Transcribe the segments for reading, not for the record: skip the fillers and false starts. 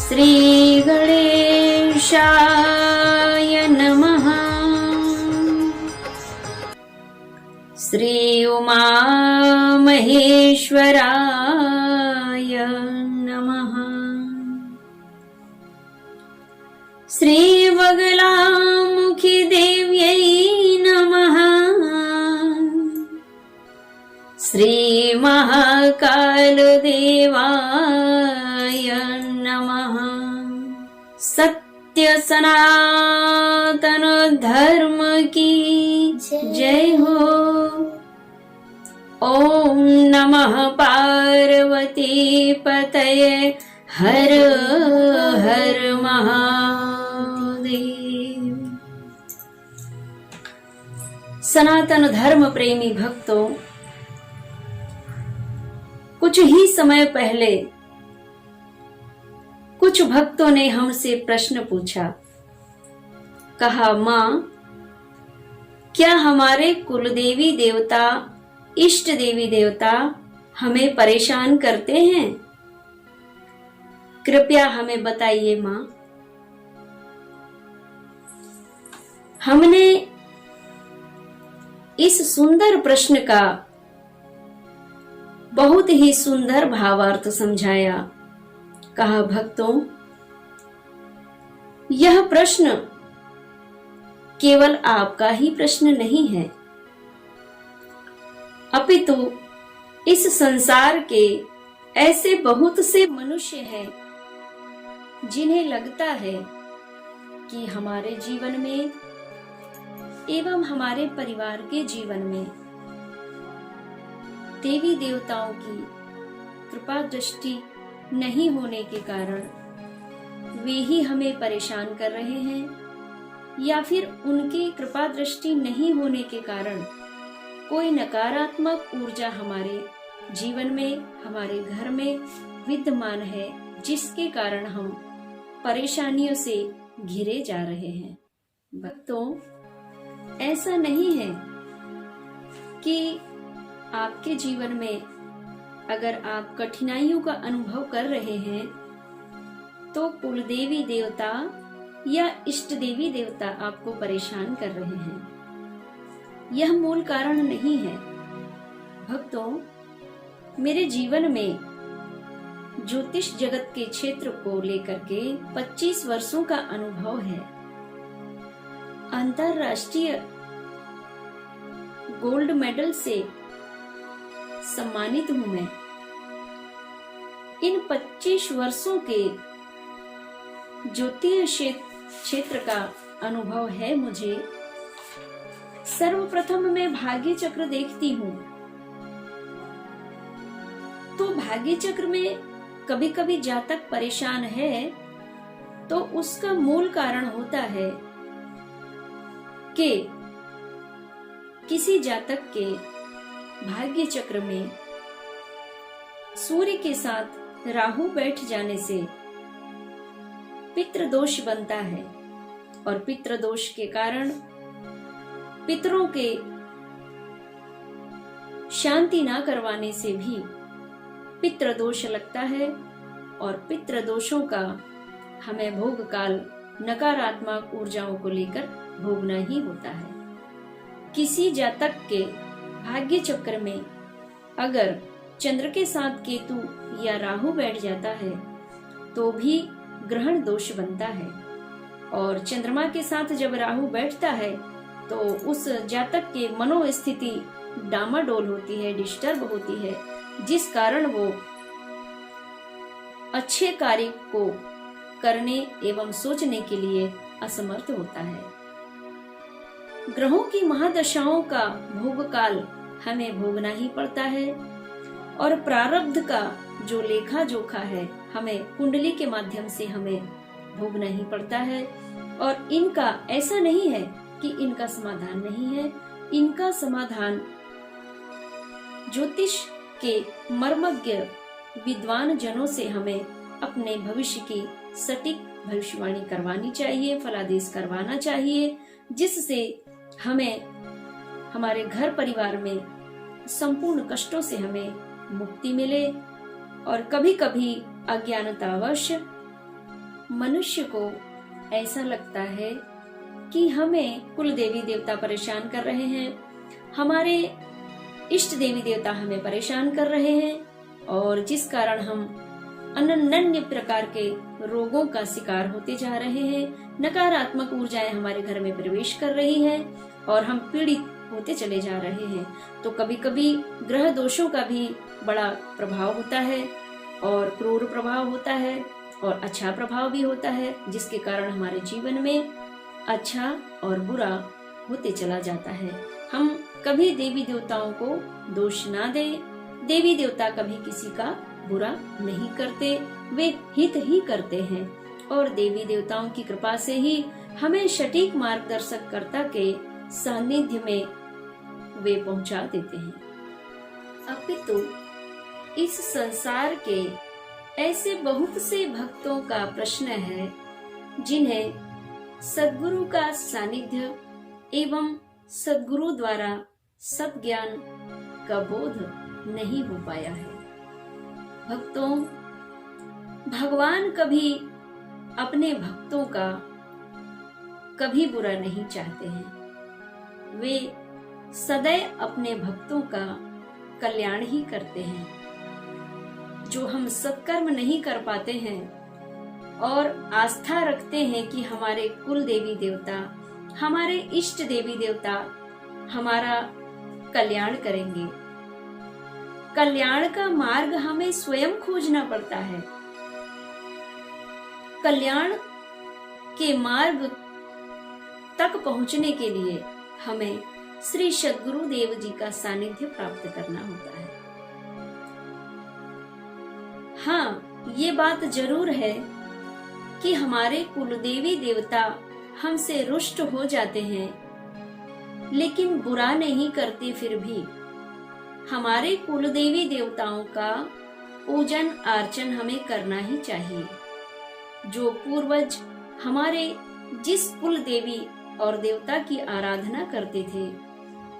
श्री गणेशाय नमः। श्री उमा महेश्वराय नमः। श्री बगलामुखी देव्यै नमः। श्री महाकाल देवाय नमः। सत्य सनातन धर्म की जय हो। ओम नमः पार्वती पतये हर हर महादेव। सनातन धर्म प्रेमी भक्तों, कुछ ही समय पहले कुछ भक्तों ने हमसे प्रश्न पूछा। कहा, मां, क्या हमारे कुलदेवी देवता, इष्ट देवी देवता हमें परेशान करते हैं? कृपया हमें बताइए मां। हमने इस सुंदर प्रश्न का बहुत ही सुंदर भावार्थ समझाया। कहा, भक्तों, यह प्रश्न केवल आपका ही प्रश्न नहीं है, अपितु इस संसार के ऐसे बहुत से मनुष्य हैं जिन्हें लगता है कि हमारे जीवन में एवं हमारे परिवार के जीवन में देवी देवताओं की कृपा दृष्टि नहीं होने के कारण वे ही हमें परेशान कर रहे हैं, या फिर उनकी कृपा दृष्टि नहीं होने के कारण कोई नकारात्मक ऊर्जा हमारे जीवन में, हमारे घर में विद्यमान है, जिसके कारण हम परेशानियों से घिरे जा रहे हैं। भक्तों, ऐसा नहीं है कि आपके जीवन में अगर आप कठिनाइयों का अनुभव कर रहे हैं तो कुलदेवी देवता या इष्ट देवी देवता आपको परेशान कर रहे हैं। यह मूल कारण नहीं है। भक्तों, मेरे जीवन में ज्योतिष जगत के क्षेत्र को लेकर के 25 वर्षों का अनुभव है। अंतरराष्ट्रीय गोल्ड मेडल से सम्मानित हूं मैं। इन 25 वर्षों के ज्योतिष क्षेत्र का अनुभव है मुझे। सर्वप्रथम मैं भाग्य चक्र देखती हूँ, तो भाग्य चक्र में कभी कभी जातक परेशान है तो उसका मूल कारण होता है कि किसी जातक के भाग्य चक्र में सूर्य के साथ राहु बैठ जाने से पितृदोष बनता है, और पितृदोष के कारण पितरों के शांति ना करवाने से भी पितृदोष लगता है, और पितृदोषों का हमें भोग काल नकारात्मक ऊर्जाओं को लेकर भोगना ही होता है। किसी जातक के भाग्य चक्र में अगर चंद्र के साथ केतु या राहु बैठ जाता है तो भी ग्रहण दोष बनता है, और चंद्रमा के साथ जब राहु बैठता है तो उस जातक के मनोस्थिति डामाडोल होती है, डिस्टर्ब होती है, जिस कारण वो अच्छे कार्य को करने एवं सोचने के लिए असमर्थ होता है। ग्रहों की महादशाओं का भोग काल हमें भोगना ही पड़ता है, और प्रारब्ध का जो लेखा जोखा है हमें कुंडली के माध्यम से हमें भोगना ही पड़ता है। और इनका ऐसा नहीं है कि इनका समाधान नहीं है, इनका समाधान ज्योतिष के मर्मज्ञ विद्वान जनों से हमें अपने भविष्य की सटीक भविष्यवाणी करवानी चाहिए, फलादेश करवाना चाहिए, जिससे हमें हमारे घर परिवार में संपूर्ण कष्टों से हमें मुक्ति मिले। और कभी कभी अज्ञानतावश मनुष्य को ऐसा लगता है कि हमें कुल देवी देवता परेशान कर रहे हैं, हमारे इष्ट देवी देवता हमें परेशान कर रहे हैं, और जिस कारण हम अनन्य प्रकार के रोगों का शिकार होते जा रहे हैं। नकारात्मक ऊर्जाएं हमारे घर में प्रवेश कर रही है और हम पीड़ित होते चले जा रहे हैं। तो कभी कभी ग्रह दोषों का भी बड़ा प्रभाव होता है, और क्रूर प्रभाव होता है, और अच्छा प्रभाव भी होता है, जिसके कारण हमारे जीवन में अच्छा और बुरा होते चला जाता है। हम कभी देवी देवताओं को दोष ना दें। देवी देवता कभी किसी का बुरा नहीं करते, वे हित ही करते हैं, और देवी देवताओं की कृपा से ही हमें सटीक मार्गदर्शककर्ता के सानिध्य में वे पहुंचा देते हैं। अपितु इस संसार के ऐसे बहुत से भक्तों का प्रश्न है जिन्हें सद्गुरु का सानिध्य एवं सद्गुरु द्वारा सद्ज्ञान का बोध नहीं हो पाया है। भक्तों, भगवान कभी अपने भक्तों का कभी बुरा नहीं चाहते हैं। वे सदैव अपने भक्तों का कल्याण ही करते हैं। जो हम सत्कर्म नहीं कर पाते हैं और आस्था रखते हैं कि हमारे कुल देवी देवता, हमारे इष्ट देवी देवता हमारा कल्याण करेंगे, कल्याण का मार्ग हमें स्वयं खोजना पड़ता है। कल्याण के मार्ग तक पहुंचने के लिए हमें श्री सद्गुरु देव जी का सानिध्य प्राप्त करना होता है। हाँ, ये बात जरूर है कि हमारे कुलदेवी देवता हमसे रुष्ट हो जाते हैं, लेकिन बुरा नहीं करते। फिर भी हमारे कुलदेवी देवताओं का पूजन अर्चन हमें करना ही चाहिए। जो पूर्वज हमारे जिस कुल देवी और देवता की आराधना करते थे,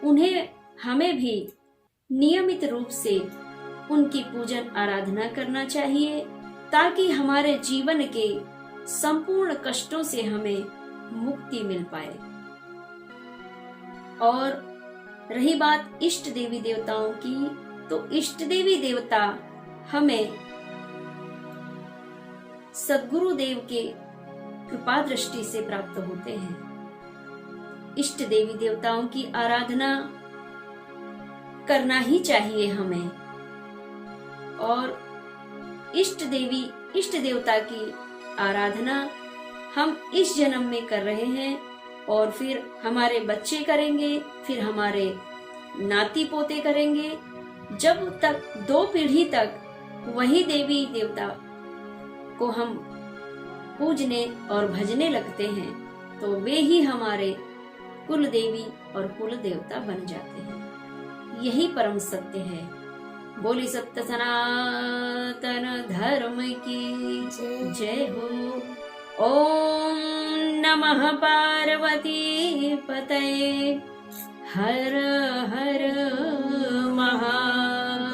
उन्हें हमें भी नियमित रूप से उनकी पूजन आराधना करना चाहिए, ताकि हमारे जीवन के संपूर्ण कष्टों से हमें मुक्ति मिल पाए। और रही बात इष्ट देवी देवताओं की, तो इष्ट देवी देवता हमें सद्गुरु देव के कृपा दृष्टि से प्राप्त होते हैं। इष्ट देवी देवताओं की आराधना करना ही चाहिए हमें, और इष्ट देवता की आराधना हम इस जन्म में कर रहे हैं, और फिर हमारे बच्चे करेंगे, फिर हमारे नाती पोते करेंगे। जब तक 2 पीढ़ी तक वही देवी देवता को हम पूजने और भजने लगते हैं, तो वे ही हमारे कुल देवी और कुल देवता बन जाते हैं। यही परम सत्य है। बोली सत्य सनातन धर्म की जय हो। ओम नमः पार्वती पतये हर हर महादेव।